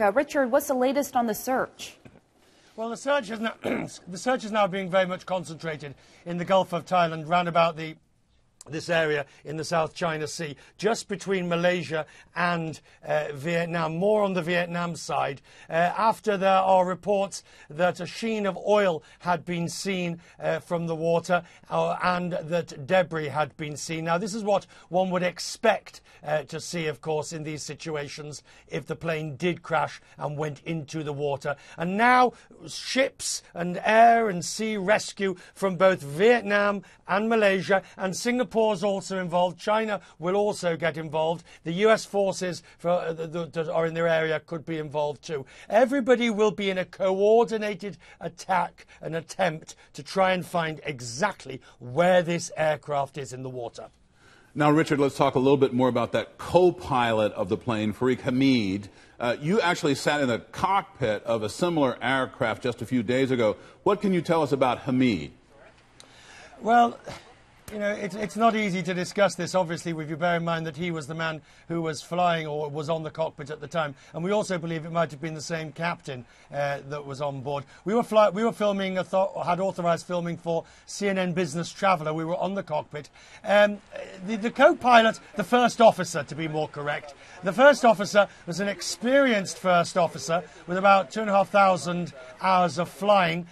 Richard, what's the latest on the search? Well, the search is now being very much concentrated in the Gulf of Thailand, round about this area in the South China Sea, just between Malaysia and Vietnam, more on the Vietnam side, after there are reports that a sheen of oil had been seen from the water and that debris had been seen. Now, this is what one would expect to see, of course, in these situations if the plane did crash and went into the water. And now ships and air and sea rescue from both Vietnam and Malaysia, and Singapore is also involved. China will also get involved. The US forces that are in their area could be involved too. Everybody will be in a coordinated attack, an attempt to try and find exactly where this aircraft is in the water. Now, Richard, let's talk a little bit more about that co-pilot of the plane, Farik Hamid. You actually sat in the cockpit of a similar aircraft just a few days ago. What can you tell us about Hamid? Well, you know, it's not easy to discuss this, obviously, if you bear in mind that he was the man who was flying or was on the cockpit at the time. And we also believe it might have been the same captain that was on board. We were filming, had authorised filming for CNN Business Traveller. We were on the cockpit. The co-pilot, the first officer, to be more correct, the first officer was an experienced first officer with about 2,500 hours of flying.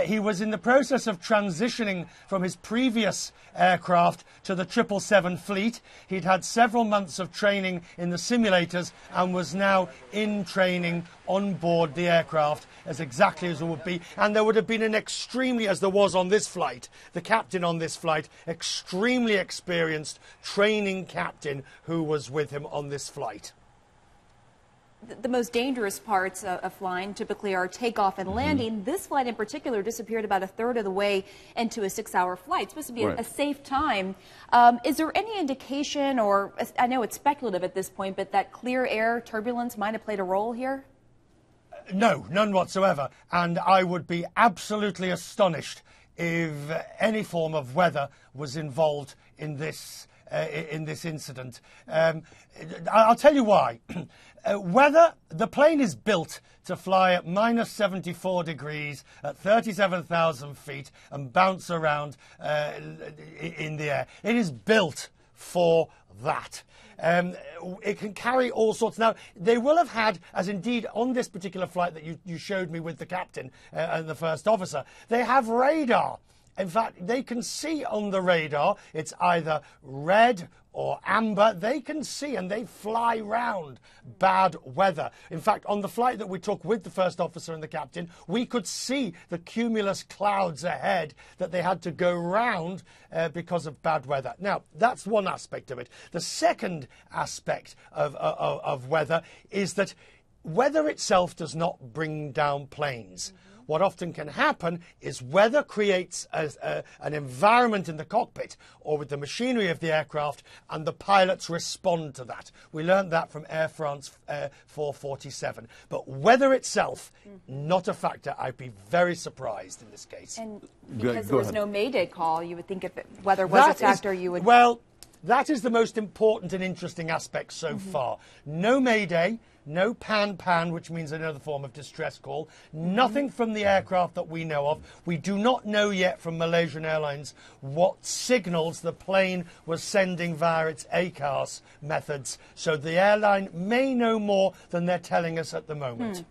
He was in the process of transitioning from his previous aircraft to the 777 fleet. He'd had several months of training in the simulators and was now in training on board the aircraft as exactly as it would be. And there would have been an extremely, as there was on this flight, the captain on this flight, extremely experienced training captain who was with him on this flight. The most dangerous parts of flying typically are takeoff and landing. This flight in particular disappeared about a third of the way into a 6-hour flight. It's supposed to be a safe time. Is there any indication, or I know it's speculative at this point, but that clear air turbulence might have played a role here? No, none whatsoever. And I would be absolutely astonished if any form of weather was involved in this incident. I'll tell you why. Weather, the plane is built to fly at minus 74 degrees at 37,000 feet and bounce around in the air. It is built for that. It can carry all sorts. Now, they will have had, as indeed on this particular flight that you showed me with the captain and the first officer, they have radar. In fact, they can see on the radar, it's either red or amber. They can see and they fly round bad weather. In fact, on the flight that we took with the first officer and the captain, we could see the cumulus clouds ahead that they had to go round because of bad weather. Now, that's one aspect of it. The second aspect of weather is that weather itself does not bring down planes. What often can happen is weather creates an environment in the cockpit or with the machinery of the aircraft, and the pilots respond to that. We learned that from Air France 447. But weather itself, not a factor. I'd be very surprised in this case. And because there was no Mayday call, you would think if weather was a factor, you would... Well, that is the most important and interesting aspect so far. No Mayday, no pan, which means another form of distress call, nothing from the aircraft that we know of. We do not know yet from Malaysian Airlines what signals the plane was sending via its ACARS methods. So the airline may know more than they're telling us at the moment.